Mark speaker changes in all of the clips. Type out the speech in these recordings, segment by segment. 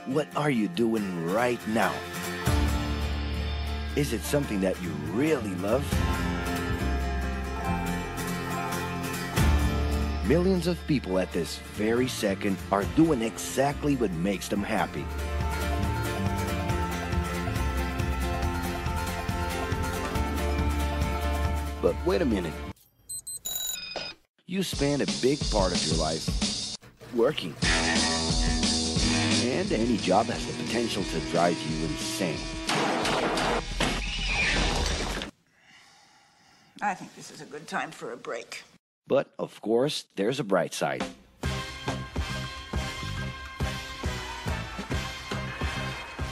Speaker 1: What are you doing right now? Is it something that you really love? Millions of people at this very second are doing exactly what makes them happy. But wait a minute. You spend a big part of your life working. And any job has the potential to drive you insane.
Speaker 2: I think this is a good time for a break.
Speaker 1: But, of course, there's a bright side.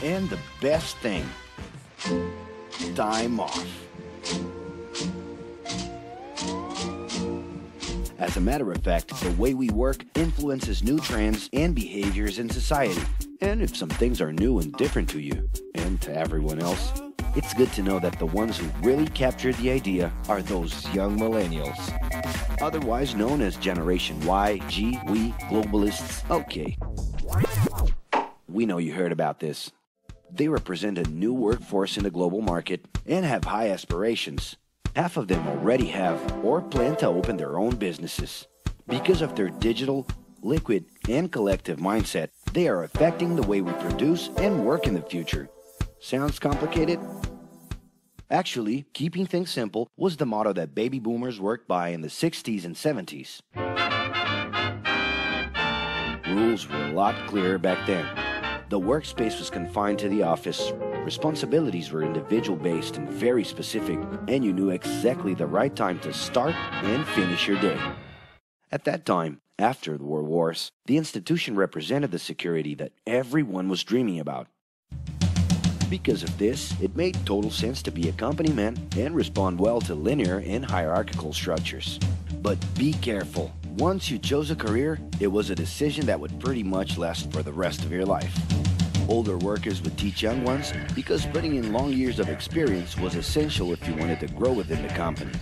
Speaker 1: And the best thing, time off. As a matter of fact, the way we work influences new trends and behaviors in society. And if some things are new and different to you, and to everyone else, it's good to know that the ones who really captured the idea are those young millennials. Otherwise known as Generation Y, G, we, globalists. Okay. We know you heard about this. They represent a new workforce in the global market and have high aspirations. Half of them already have or plan to open their own businesses. Because of their digital, liquid, and collective mindset, they are affecting the way we produce and work in the future. Sounds complicated? Actually, keeping things simple was the motto that baby boomers worked by in the 60s and 70s. Rules were a lot clearer back then. The workspace was confined to the office. Responsibilities were individual-based and very specific, and you knew exactly the right time to start and finish your day. At that time, after the World Wars, the institution represented the security that everyone was dreaming about. Because of this, it made total sense to be a company man and respond well to linear and hierarchical structures. But be careful. Once you chose a career, it was a decision that would pretty much last for the rest of your life. Older workers would teach young ones because putting in long years of experience was essential if you wanted to grow within the company.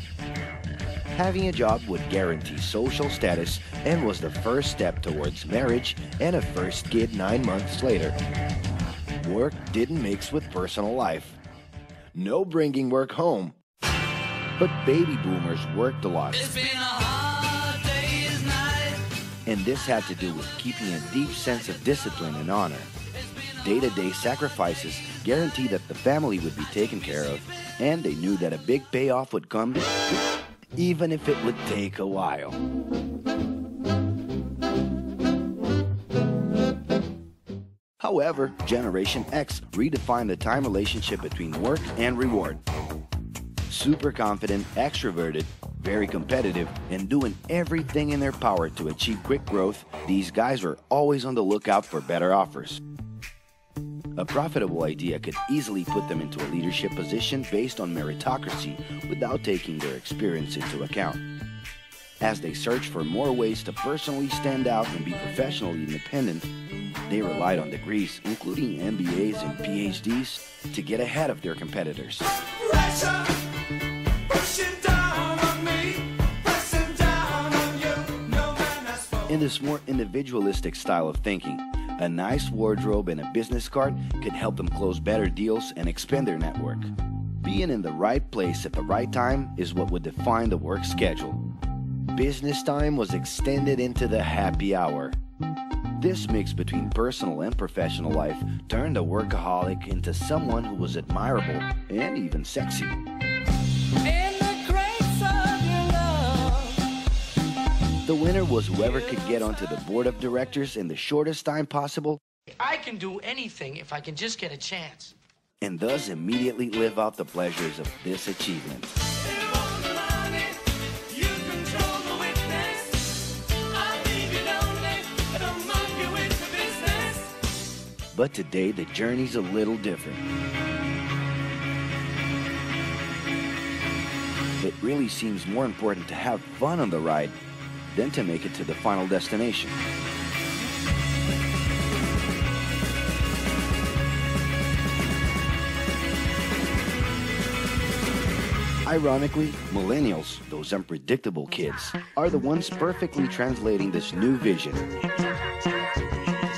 Speaker 1: Having a job would guarantee social status and was the first step towards marriage and a first kid 9 months later. Work didn't mix with personal life. No bringing work home. But baby boomers worked a lot.
Speaker 3: It's been a hard day's night.
Speaker 1: And this had to do with keeping a deep sense of discipline and honor. Day-to-day sacrifices guaranteed that the family would be taken care of, and they knew that a big payoff would come, even if it would take a while. However, Generation X redefined the time relationship between work and reward. Super confident, extroverted, very competitive, and doing everything in their power to achieve quick growth, these guys were always on the lookout for better offers. A profitable idea could easily put them into a leadership position based on meritocracy without taking their experience into account. As they searched for more ways to personally stand out and be professionally independent, they relied on degrees, including MBAs and PhDs, to get ahead of their competitors.
Speaker 3: Pressure, pushing down on me, pressing down on you. No man has spoken.
Speaker 1: In this more individualistic style of thinking, a nice wardrobe and a business card could help them close better deals and expand their network. Being in the right place at the right time is what would define the work schedule. Business time was extended into the happy hour. This mix between personal and professional life turned a workaholic into someone who was admirable and even sexy.
Speaker 3: In the grace of your love.
Speaker 1: The winner was whoever could get onto the board of directors in the shortest time possible,
Speaker 4: I can do anything if I can just get a chance.
Speaker 1: and thus immediately live out the pleasures of this achievement. But today, the journey's a little different. It really seems more important to have fun on the ride than to make it to the final destination. Ironically, millennials, those unpredictable kids, are the ones perfectly translating this new vision.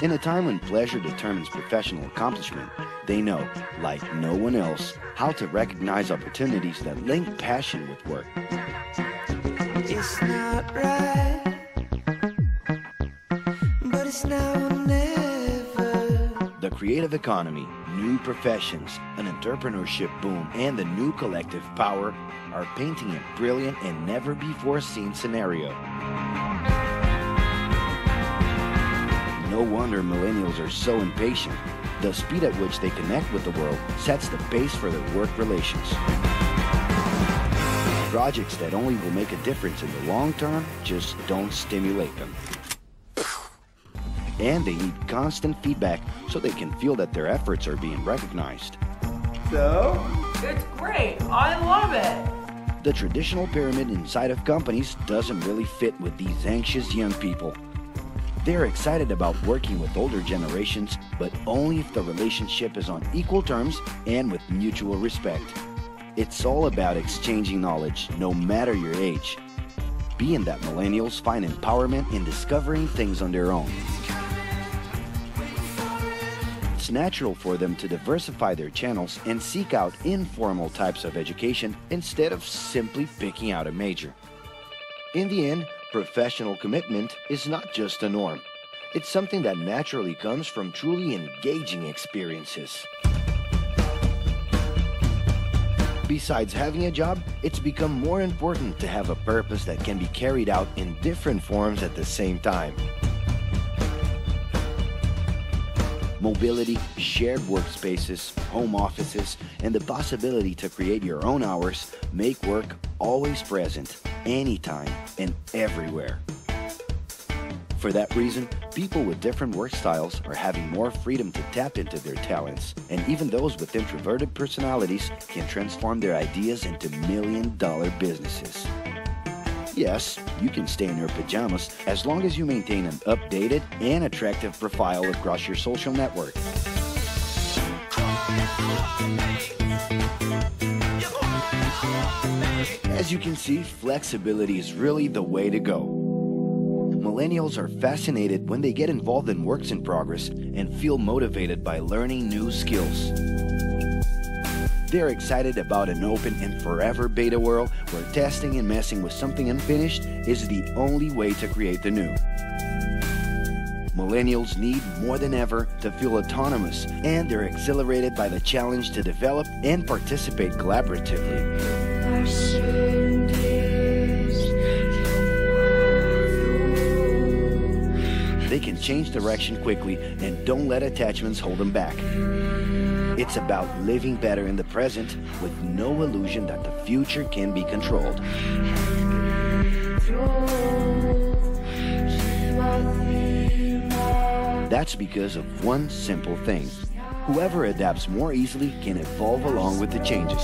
Speaker 1: In a time when pleasure determines professional accomplishment, they know, like no one else, how to recognize opportunities that link passion with work.
Speaker 3: It's not right, but it's now or never.
Speaker 1: The creative economy, new professions, an entrepreneurship boom, and the new collective power are painting a brilliant and never-before-seen scenario. No wonder millennials are so impatient. The speed at which they connect with the world sets the pace for their work relations. Projects that only will make a difference in the long term just don't stimulate them. And they need constant feedback so they can feel that their efforts are being recognized.
Speaker 5: So?
Speaker 6: It's great. I love it.
Speaker 1: The traditional pyramid inside of companies doesn't really fit with these anxious young people. They're excited about working with older generations, but only if the relationship is on equal terms and with mutual respect. It's all about exchanging knowledge, no matter your age. Being that millennials find empowerment in discovering things on their own. It's natural for them to diversify their channels and seek out informal types of education instead of simply picking out a major. In the end, professional commitment is not just a norm. It's something that naturally comes from truly engaging experiences. Besides having a job, it's become more important to have a purpose that can be carried out in different forms at the same time. Mobility, shared workspaces, home offices, and the possibility to create your own hours make work always present, anytime and everywhere. For that reason, people with different work styles are having more freedom to tap into their talents, and even those with introverted personalities can transform their ideas into million-dollar businesses. Yes, you can stay in your pajamas as long as you maintain an updated and attractive profile across your social network. As you can see, flexibility is really the way to go. Millennials are fascinated when they get involved in works in progress and feel motivated by learning new skills. They're excited about an open and forever beta world where testing and messing with something unfinished is the only way to create the new. Millennials need more than ever to feel autonomous, and they're exhilarated by the challenge to develop and participate collaboratively. They can change direction quickly and don't let attachments hold them back. It's about living better in the present with no illusion that the future can be controlled. That's because of one simple thing. Whoever adapts more easily can evolve along with the changes.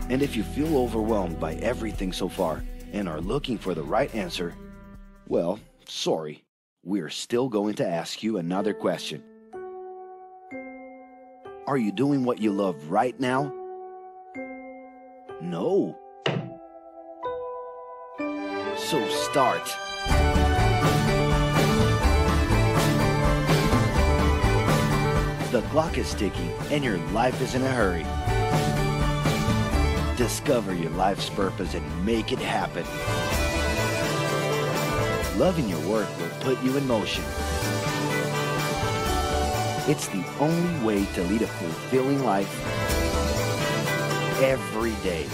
Speaker 1: And if you feel overwhelmed by everything so far and are looking for the right answer, well, sorry, we're still going to ask you another question. Are you doing what you love right now? No. So start. The clock is ticking and your life is in a hurry. Discover your life's purpose and make it happen. Loving your work will put you in motion. It's the only way to lead a fulfilling life every day.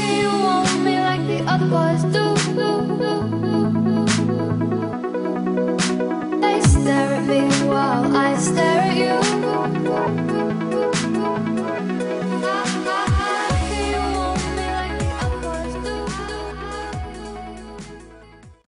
Speaker 7: You want me like the other boys do. They stare at me while I stare